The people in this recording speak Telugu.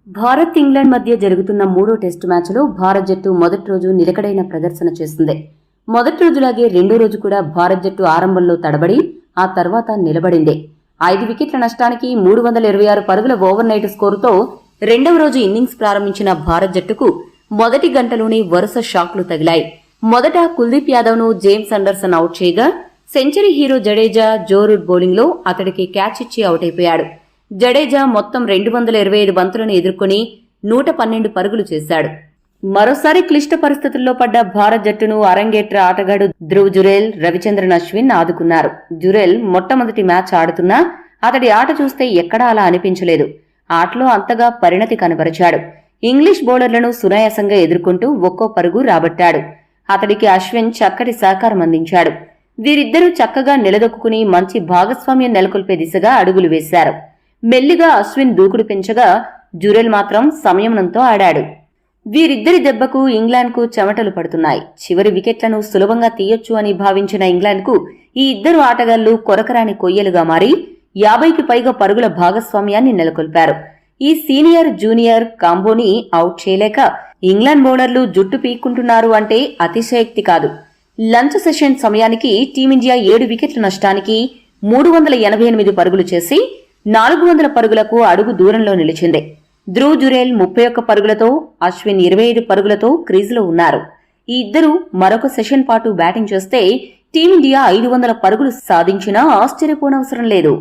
భారత్ ఇంగ్లాండ్ మధ్య జరుగుతున్న మూడో టెస్టు మ్యాచ్లో భారత్ జట్టు మొదటి రోజు నిలకడైన ప్రదర్శన చేసింది. మొదటి రోజులాగే రెండో రోజు కూడా భారత్ జట్టు ఆరంభంలో తడబడి ఆ తర్వాత నిలబడింది. 5 వికెట్ల నష్టానికి 326 పరుగుల ఓవర్ నైట్ స్కోరుతో రెండవ రోజు ఇన్నింగ్స్ ప్రారంభించిన భారత్ జట్టుకు మొదటి గంటలోనే వరుస షాక్లు తగిలాయి. మొదట కుల్దీప్ యాదవ్ ను జేమ్స్ అండర్సన్ అవుట్ చేయగా century hero Jadeja Joe Root bowling లో అతడికి క్యాచ్ ఇచ్చి అవుట్ అయిపోయాడు. జడేజా మొత్తం 225 బంతులను ఎదుర్కొని 112 పరుగులు చేశాడు. మరోసారి క్లిష్ట పరిస్థితుల్లో పడ్డ భారత్ జట్టును అరంగేట్ర ఆటగాడు ధ్రువ్ జురేల్, రవిచంద్రన్ అశ్విన్ ఆదుకున్నారు. జురేల్ మొట్టమొదటి మ్యాచ్ ఆడుతున్నా అతడి ఆట చూస్తే ఎక్కడా అలా అనిపించలేదు. ఆటలో అంతగా పరిణతి కనబరిచాడు. ఇంగ్లీష్ బౌలర్లను సునాయాసంగా ఎదుర్కొంటూ ఒక్కో పరుగు రాబట్టాడు. అతడికి అశ్విన్ చక్కటి సహకారం అందించాడు. వీరిద్దరూ చక్కగా నిలదొక్కుని మంచి భాగస్వామ్యం నెలకొల్పే దిశగా అడుగులు వేశారు. మెల్లిగా అశ్విన్ దూకుడు పెంచగా జురేల్ మాత్రం సంయమనంతో ఆడాడు. వీరిద్దరి దెబ్బకు ఇంగ్లాండ్కు చెమటలు పడుతున్నాయి. చివరి వికెట్లను సులభంగా తీయొచ్చు అని భావించిన ఇంగ్లాండ్కు ఈ ఇద్దరు ఆటగాళ్లు కొరకరాని కొయ్యలుగా మారి 50కి పైగా పరుగుల భాగస్వామ్యాన్ని నెలకొల్పారు. ఈ సీనియర్ జూనియర్ కాంబోని అవుట్ చేయలేక ఇంగ్లాండ్ బౌలర్లు జుట్టు పీక్కుంటున్నారు అంటే అతిశయోక్తి కాదు. లంచ్ సెషన్ సమయానికి టీమిండియా 7 వికెట్ల నష్టానికి 388 పరుగులు చేసి 400 పరుగులకు అడుగు దూరంలో నిలిచింది. ధ్రువ్ జురేల్ 31 పరుగులతో, అశ్విన్ 25 పరుగులతో క్రీజులో ఉన్నారు. ఈ ఇద్దరు మరొక సెషన్ పాటు బ్యాటింగ్ చేస్తే టీమిండియా 500 పరుగులు సాధించినా ఆశ్చర్యపోనవసరం లేదు.